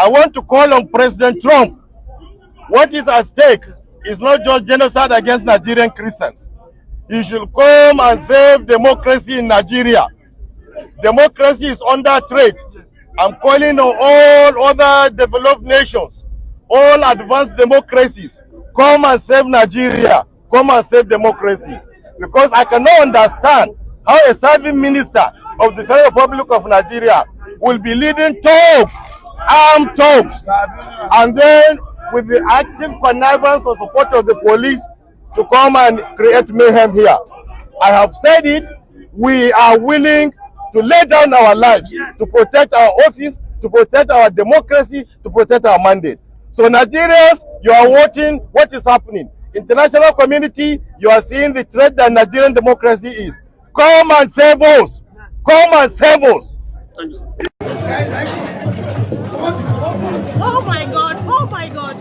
I want to call on President Trump. What is at stake is not just genocide against Nigerian Christians. He should come and save democracy in Nigeria. Democracy is under threat. I'm calling on all other developed nations, all advanced democracies, come and save Nigeria, come and save democracy. Because I cannot understand how a serving minister of the Federal Republic of Nigeria will be leading talks, armed talks, and then with the active connivance or support of the police to come and create mayhem here. I have said it, we are willing to lay down our lives to protect our office, to protect our democracy, to protect our mandate. So Nigerians, you are watching what is happening. International community, you are seeing the threat that Nigerian democracy is. Come and save us. Come and save us. Thank you, sir. Oh my God! Oh my God!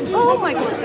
Oh my God!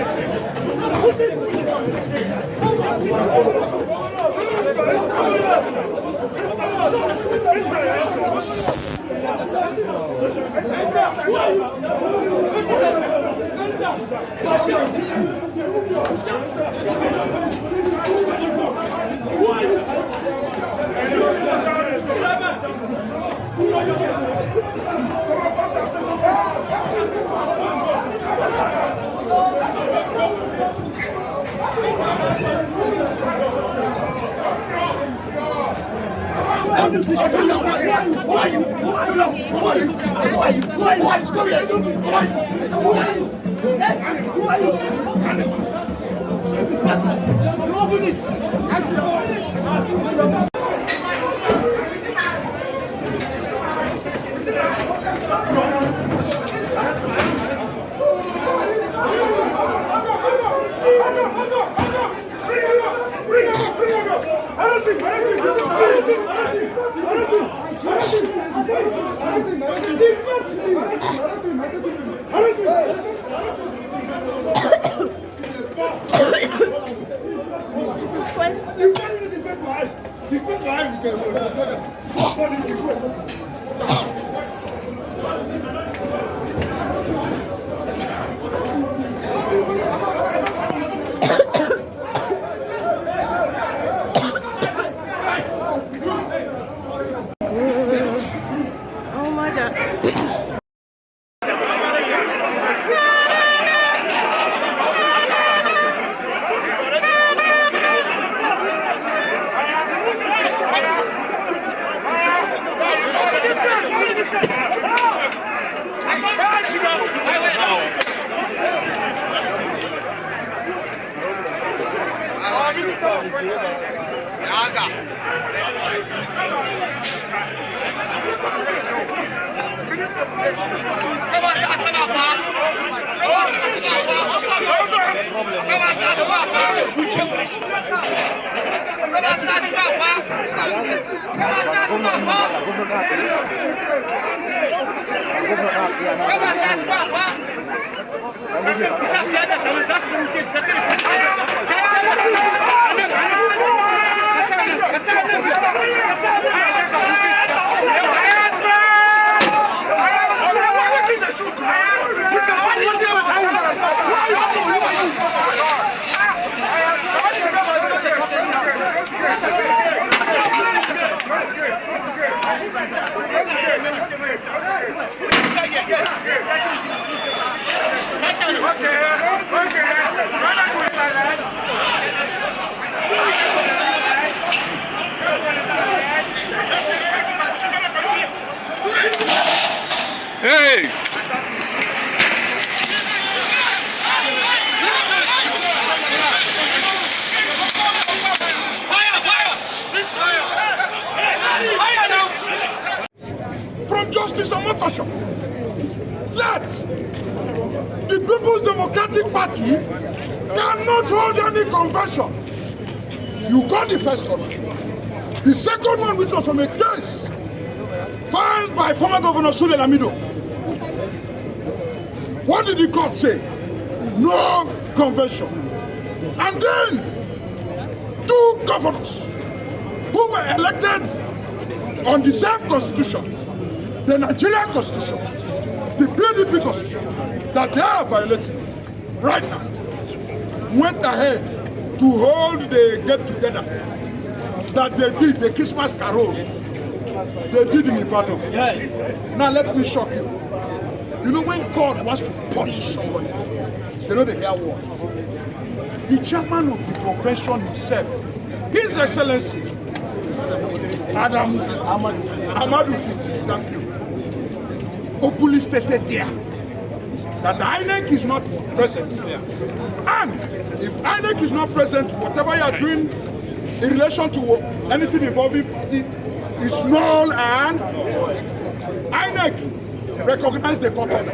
Hey! From Justice Omotosho that the People's Democratic Party cannot hold any convention. You got the first one. The second one, which was from a case filed by former Governor Sule Lamido. What did the court say? No convention. And then two governors who were elected on the same constitution, the Nigerian constitution, the PDP constitution, that they are violating right now, went ahead to hold the get-together that they did, the Christmas carol they did in Ibadan. Yes. Now let me shock you. You know, when God wants to punish somebody, they know the hear word. The chairman of the convention himself, His Excellency Amadu Fiti, thank you, openly stated there that the INEC is not present. And if INEC is not present, whatever you are doing in relation to anything involving party is null, and INEC recognize the court order.